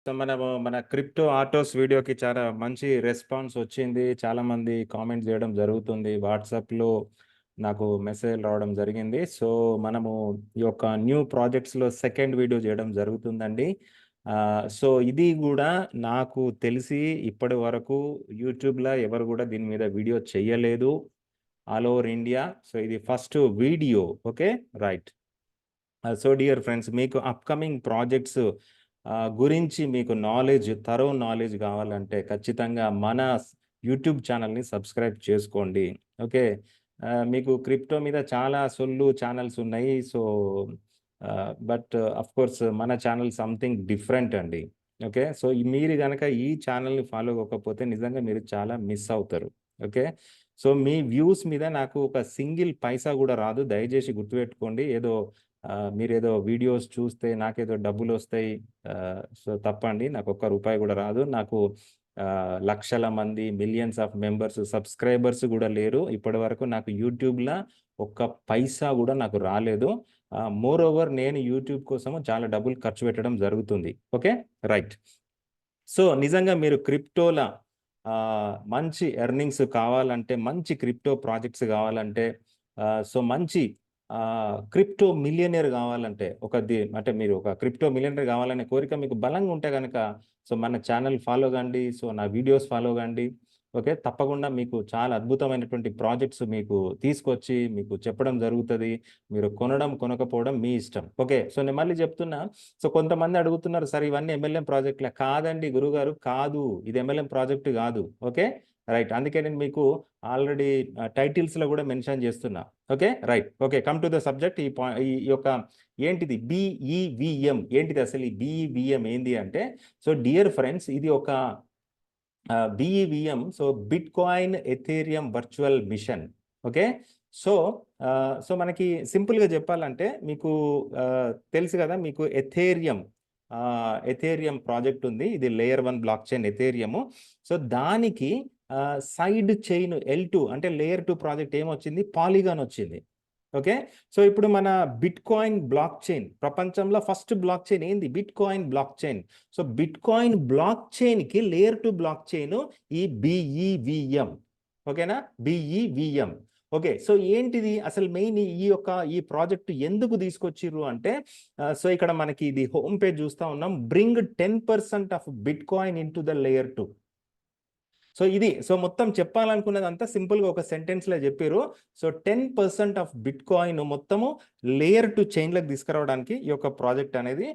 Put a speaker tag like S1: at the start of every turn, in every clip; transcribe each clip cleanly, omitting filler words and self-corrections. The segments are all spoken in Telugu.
S1: సో, మన క్రిప్టో ఆటోస్ వీడియోకి చాలా మంచి రెస్పాన్స్ వచ్చింది. చాలామంది కామెంట్స్ జేయడం జరుగుతుంది. వాట్సాప్‌లో నాకు మెసేజ్‌లు రావడం జరిగింది. సో, మనము ఈ యొక్క న్యూ ప్రాజెక్ట్స్‌లో సెకండ్ వీడియో జేయడం జరుగుతుందండి. సో, ఇది గూడా నాకు తెలిసి ఇప్పటి వరకు యూట్యూబ్‌లో ఎవరు గూడా దీని మీద వీడియో చెయ్యలేదు. All over India. సో, ఇది first video. Okay. Right. So dear friends, మీకు అప్‌కమింగ్ ప్రాజెక్ట్స్ గురించి మీకు థరో నాలెడ్జ్ కావాలంటే ఖచ్చితంగా మన యూట్యూబ్ ఛానల్‌ని సబ్స్క్రైబ్ చేసుకోండి. ఓకే. మీకు క్రిప్టో మీద చాలా ఛానల్స్ ఉన్నాయి. సో, బట్ ఆఫ్‌కోర్స్ మన ఛానల్ సంథింగ్ డిఫరెంట్ అండి. ఓకే. సో, మీరు గనక ఈ ఛానల్‌ని ఫాలో అవ్వకపోతే నిజంగా మీరు చాలా మిస్ అవుతారు. ఓకే. సో, మీ వ్యూస్ మీద నాకు ఒక సింగిల్ పైసా గూడా రాదు. దయచేసి గుర్తుపెట్టుకోండి. మీరేదో వీడియోస్ చూస్తే నాకేదో డబ్బులొస్తాయి. సో, తప్పండి. నాకు ఒక్క రూపాయి గూడా రాదు. నాకు లక్షల మంది, మిలియన్స్ ఆఫ్ మెంబర్స్, సబ్‌స్క్రైబర్స్ గూడా లేరు. ఇప్పటివరకు నాకు యూట్యూబ్‌ల ఒక్క పైసా గూడా నాకు రాలేదు. మోర్ ఓవర్ నేను యూట్యూబ్ కోసము చాలా డబ్బులు ఖర్చు పెట్టడం జరుగుతుంది. ఓకే. రైట్. సో, నిజంగా మీరు క్రిప్టోల మంచి ఎర్నింగ్స్ కావాలంటే, మంచి క్రిప్టో ప్రాజెక్ట్స్ గావాలంటే, సో, మంచి క్రిప్టో మిలియనీర్ గావాలంటే, అంటే మీరు ఒక క్రిప్టో మిలియనీర్ గావాలనే కోరిక మీకు బలంగా ఉంటే గనక, సో, మన ఛానల్ ఫాలో గాండి. సో, నా వీడియోస్ ఫాలో గాండి. ఓకే. తప్పకుండా మీకు చాలా అద్భుతమైనటువంటి ప్రాజెక్ట్స్ మీకు తీసుకొచ్చి మీకు చెప్పడం జరుగుతది. మీరు కొనడం, కొనకపోవడం మీ ఇష్టం. ఓకే. సో, నేను మళ్ళీ చెప్తున్నా. సో, కొంతమంది అడుగుతున్నారు, "సార్ ఇవన్నీ ఎంఎల్ఎం ప్రాజెక్ట్‌లా?" కాదండి గురుగారు, కాదు. ఇది ఎంఎల్ఎం ప్రాజెక్ట్ గాదు. ఓకే. రైట్. అందుకే నేను మీకు ఆల్రెడీ టైటిల్స్‌లో గూడా మెన్షన్ చేస్తున్నా. Okay. Right. Okay. Come to the subject. ఈ యొక్క ఏంటిది బీఈవీఎం ఏంటిది అసలు? ఈ బీఈవీఎం ఏంది అంటే, సో, డియర్ ఫ్రెండ్స్, ఇది ఒక BEVM. So, bitcoin Ethereum virtual machine. Okay. So, so, మనకి సింపుల్‌గా చెప్పాలంటే మీకు తెలుసు గదా! మీకు ఎథేరియం ప్రాజెక్ట్ ఉంది. ఇది layer 1 block chain Ethereum. So, దానికి సైడ్ చైన్ L2 అంటే లేయర్ 2 ప్రాజెక్ట్ ఏమొచ్చింది? పాలిగాన్ వచ్చింది. ఓకే. సో, ఇప్పుడు మన బిట్‌కాయిన్ బ్లాక్ చైన్ ప్రపంచంలో ఫస్ట్ బ్లాక్ చైన్ ఏంది? Bitcoin block chain. So, bitcoin block చైన్‌కి లేయర్ 2 బ్లాక్ చైన్ ఈ బీఈవీఎం. ఓకేనా? బీఈవీఎం. ఓకే. సో, ఏంటిది అసలు మెయిన్ ఈ ప్రాజెక్ట్ ఎందుకు తీసుకొచ్చిర్రు అంటే, సో, ఇక్కడ మనకి ఇది హోమ్ పేజ్ చూస్తా ఉన్నాం. Bring 10% of bitcoin into the layer 2. So, మొత్తం చెప్పాలనుకున్నదంతా సింపుల్‌గా ఒక సెంటెన్స్‌లో జెప్పిర్రు. సో, 10% ఆఫ్ బిట్‌కాయిన్ మొత్తము లేయర్ 2 చైన్‌లోకి తీసుకురావడానికి ఈ యొక్క ప్రాజెక్ట్ అనేది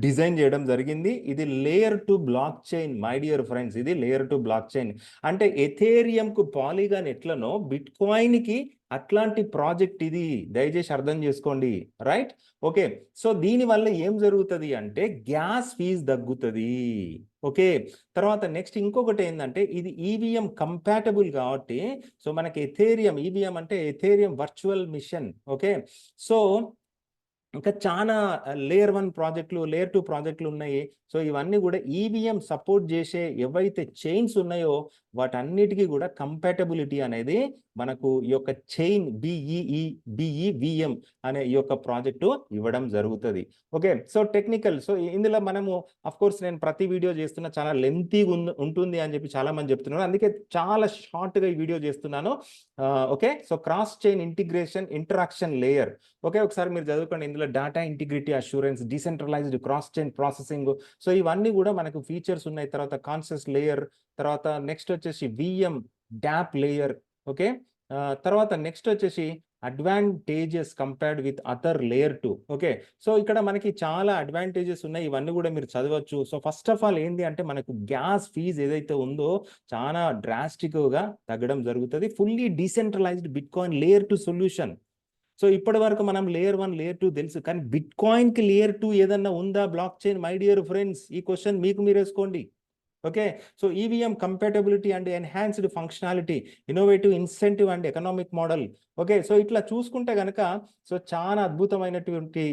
S1: డిజైన్ చేయడం జరిగింది. ఇది layer 2 block chain my dear friends. ఇది లేయర్ 2 బ్లాక్ చైన్. అంటే ఎథేరియంకు పాలిగాన్ ఎట్లనో బిట్‌కాయిన్‌కి అట్లాంటి ప్రాజెక్ట్ ఇది. దయచేసి అర్థం చేసుకోండి. రైట్? ఓకే. సో, దీనివల్ల ఏం జరుగుతది అంటే గ్యాస్ ఫీజ్ దగ్గుతది. ఓకే. తర్వాత నెక్స్ట్ ఇంకొకటేందంటే ఇది ఈవీఎం కంపాటబుల్ కాబట్టి, సో, మనకి ఈవీఎం అంటే Ethereum virtual machine. Okay. So, ఇంకా చానా లేయర్ 1 ప్రాజెక్ట్‌లు, లేయర్ 2 ప్రాజెక్ట్‌లున్నాయి. సో, ఇవన్నీ గూడా ఈవీఎం సపోర్ట్ జేసే ఏవైతే చైన్స్ ఉన్నాయో, వాటన్నిటికి గూడా కంపాటబిలిటీ అనేది మనకు ఈ యొక్క చైన్ బీఈవీఎం అనే ఈ యొక్క ప్రాజెక్టు ఇవ్వడం జరుగుతది. ఓకే. So, technical. సో, ఇందులో మనము ఆఫ్‌కోర్స్ నేను ప్రతి వీడియో జేస్తున్నా చాలా లెంగ్తీగా ఉంటుంది అని జెప్పి చాలామంది జెప్తున్నారు. అందుకే చాలా షార్ట్‌గా ఈ వీడియో జేస్తున్నాను. Okay. So, cross chain integration interaction layer. Okay. ఒకసారి మీరు చదువుకోండి. ఇందులో data integrity assurance, decentralised cross chain processing. So, ఇవన్నీ గూడా మనకు ఫీచర్స్ ఉన్నాయి. తర్వాత కాన్సెస్ లేయర్, తర్వాత నెక్స్ట్ వచ్చేసి వీఎం డాప్ లేయర్. ఓకే. తర్వాత నెక్స్ట్ వచ్చేసి advantages compared with other layer 2. Okay. So, ఇక్కడ మనకి చాలా అడ్వాంటేజెస్ ఉన్నాయి. ఇవన్నీ గూడా మీరు చదవచ్చు. సో, ఫస్ట్ ఆఫ్ ఆల్ ఏంది అంటే మనకు గ్యాస్ ఫీజ్ ఏదైతే ఉందో చాలా డ్రాస్టిక్‌గా తగ్గడం జరుగుతది. Fully decentralised bitcoin layer 2 solution. So, ఇప్పటివరకు మనం లేయర్ 1, లేయర్ 2 తెలుసు. కానీ బిట్‌కాయిన్‌కి లేయర్ 2 ఏదన్నా ఉందా block chain? My dear friends, ఈ క్వెషన్ మీకు మీరేసుకోండి. Okay. So, EVM compatibility and enhanced functionality, innovative incentive and economic model. Okay. So, ఇట్లా చూసుకుంటే గనక సో, చాలా అద్భుతమైనటువంటి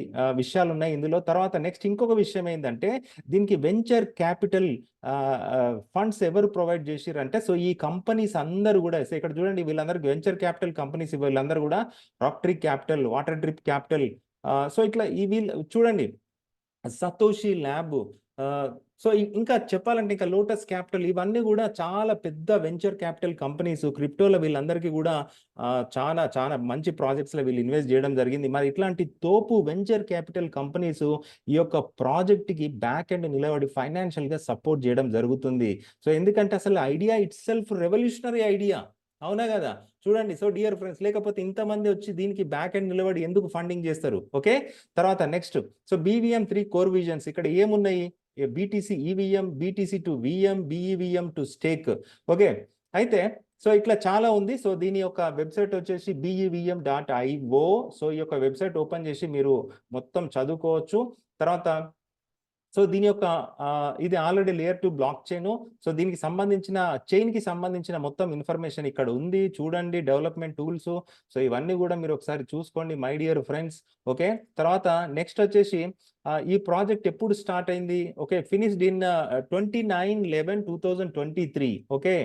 S1: విషయాలున్నాయి ఇందులో. తర్వాత నెక్స్ట్ ఇంకొక విషయం ఏందంటే దీనికి వెంచర్ క్యాపిటల్ ఫండ్స్ ఎవరు ప్రొవైడ్ చేసిర్రంటే, సో, ఈ కంపెనీస్ అందరూ గూడా సో, ఇక్కడ చూడండి వీళ్ళందరికి వెంచర్ క్యాపిటల్ కంపెనీస్ వీళ్ళందరూ గూడా Rocktree Capital, Water Drip Capital. So, ఇట్లా వీళ్ళు చూడండి సతోషి ల్యాబ్, సో ఇంకా చెప్పాలంటే ఇంకా లోటస్ క్యాపిటల్ ఇవన్నీ కూడా చాలా పెద్ద వెంచర్ క్యాపిటల్ కంపెనీస్ క్రిప్టోలో వీళ్ళందరికీ కూడా చాలా చాలా మంచి ప్రాజెక్ట్స్లో వీళ్ళు ఇన్వెస్ట్ చేయడం జరిగింది. మరి ఇట్లాంటి తోపు వెంచర్ క్యాపిటల్ కంపెనీస్ ఈ యొక్క ప్రాజెక్ట్కి బ్యాక్ ఎండ్ నిలబడి ఫైనాన్షియల్గా సపోర్ట్ చేయడం జరుగుతుంది. సో ఎందుకంటే అసలు idea it self revolutionary idea, అవునా కదా? చూడండి. సో డియర్ ఫ్రెండ్స్, లేకపోతే ఇంతమంది వచ్చి దీనికి బ్యాక్ ఎండ్ నిలబడి ఎందుకు ఫండింగ్ చేస్తారు? ఓకే, తర్వాత next, so BVM3 core visions ఇక్కడ ఏమున్నాయి? BTC EVM, BTC to VM, BEVM to stake. Okay, అయితే సో ఇట్లా చాలా ఉంది. సో దీని యొక్క వెబ్సైట్ వచ్చేసి BEVM.io. సో ఈ యొక్క వెబ్సైట్ ఓపెన్ చేసి మీరు మొత్తం చదువుకోవచ్చు. తర్వాత సో దీని యొక్క ఇది already layer 2 block chain. So దీనికి సంబంధించిన చైన్కి సంబంధించిన మొత్తం ఇన్ఫర్మేషన్ ఇక్కడ ఉంది, చూడండి. డెవలప్మెంట్ టూల్స్, సో ఇవన్నీ కూడా మీరు ఒకసారి చూసుకోండి మై డియర్ ఫ్రెండ్స్. ఓకే, తర్వాత నెక్స్ట్ వచ్చేసి ఈ ప్రాజెక్ట్ ఎప్పుడు స్టార్ట్ అయింది? Okay, finished in 29/11/2023. Okay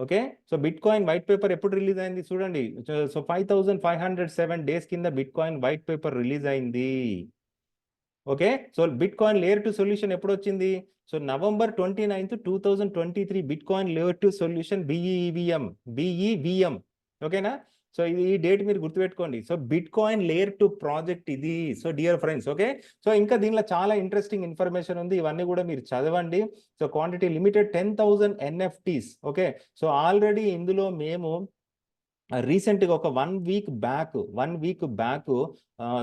S1: okay, so bitcoin white paper ఎప్పుడు రిలీజ్ అయింది చూడండి. సో 5507 డేస్ కింద bitcoin white paper release అయింది. Okay, so bitcoin layer 2 solution ఎప్పుడు వచ్చింది? So November 29, 2023 bitcoin layer 2 solution BEVM. ఓకేనా? సో ఇది ఈ డేట్ మీరు గుర్తుపెట్టుకోండి. So bitcoin layer 2 project ఇది. So dear friends, okay, so ఇంకా దీనిలో చాలా ఇంట్రెస్టింగ్ ఇన్ఫర్మేషన్ ఉంది, ఇవన్నీ కూడా మీరు చదవండి. So quantity limited 10,000 NFTs. Okay, so already ఇందులో మేము రీసెంట్గా ఒక 1 వీక్ బ్యాక్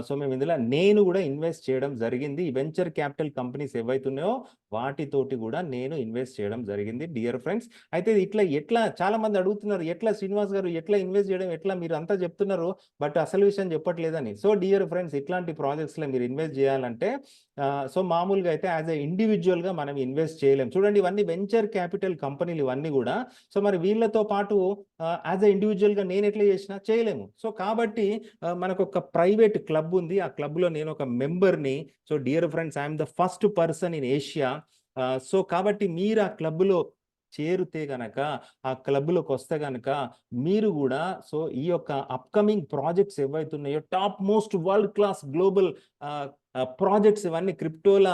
S1: సో మేము ఇందులో నేను కూడా ఇన్వెస్ట్ చేయడం జరిగింది. వెంచర్ క్యాపిటల్ కంపెనీస్ ఏవైతున్నాయో వాటితోటి కూడా నేను ఇన్వెస్ట్ చేయడం జరిగింది డియర్ ఫ్రెండ్స్. అయితే ఎట్లా చాలా మంది అడుగుతున్నారు, ఎట్లా శ్రీనివాస్ గారు ఎట్లా ఇన్వెస్ట్ చేయడం, ఎట్లా మీరు అంతా చెప్తున్నారు బట్ అసలు విషయం చెప్పట్లేదని. సో డియర్ ఫ్రెండ్స్, ఇట్లాంటి ప్రాజెక్ట్స్లో మీరు ఇన్వెస్ట్ చేయాలంటే సో మామూలుగా అయితే యాజ్ ఎ ఇండివిజువల్గా మనం ఇన్వెస్ట్ చేయలేం. చూడండి, ఇవన్నీ వెంచర్ క్యాపిటల్ కంపెనీలు ఇవన్నీ కూడా. సో మరి వీళ్ళతో పాటు యాజ్ ఎ ఇండివిజువల్గా నేను ఎట్లా చేసినా చేయలేము. సో కాబట్టి మనకు ఒక ప్రైవేట్ క్లబ్ ఉంది, ఆ క్లబ్లో నేను ఒక మెంబర్ని. So dear friends, I'm the first person in Asia. So కాబట్టి మీరు ఆ క్లబ్లో చేరితే గనక, ఆ క్లబ్లోకి వస్తే గనక మీరు కూడా సో ఈ యొక్క అప్కమింగ్ ప్రాజెక్ట్స్ ఏవైతున్నాయో top most world class global projects ఇవన్నీ క్రిప్టోల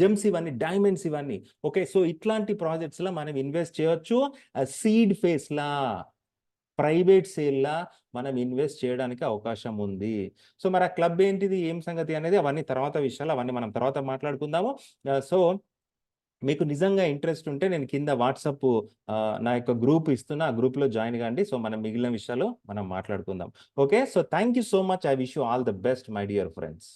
S1: జెమ్స్ ఇవన్నీ డైమండ్స్ ఇవన్నీ. ఓకే, సో ఇట్లాంటి ప్రాజెక్ట్స్లో మనం ఇన్వెస్ట్ చేయొచ్చు. సీడ్ ఫేస్లా ప్రైవేట్ సేల్లా మనం ఇన్వెస్ట్ చేయడానికి అవకాశం ఉంది. సో మరి ఆ క్లబ్ ఏంటిది, ఏం సంగతి అనేది అవన్నీ తర్వాత విషయాలు, అవన్నీ మనం తర్వాత మాట్లాడుకుందాము. సో మీకు నిజంగా ఇంట్రెస్ట్ ఉంటే నేను కింద వాట్సాప్ నా యొక్క గ్రూప్ ఇస్తున్నా, ఆ గ్రూప్లో జాయిన్ కాండి. సో మనం మిగిలిన విషయాలు మనం మాట్లాడుకుందాం. Okay, so thank you so much. I wish you all the best my dear friends.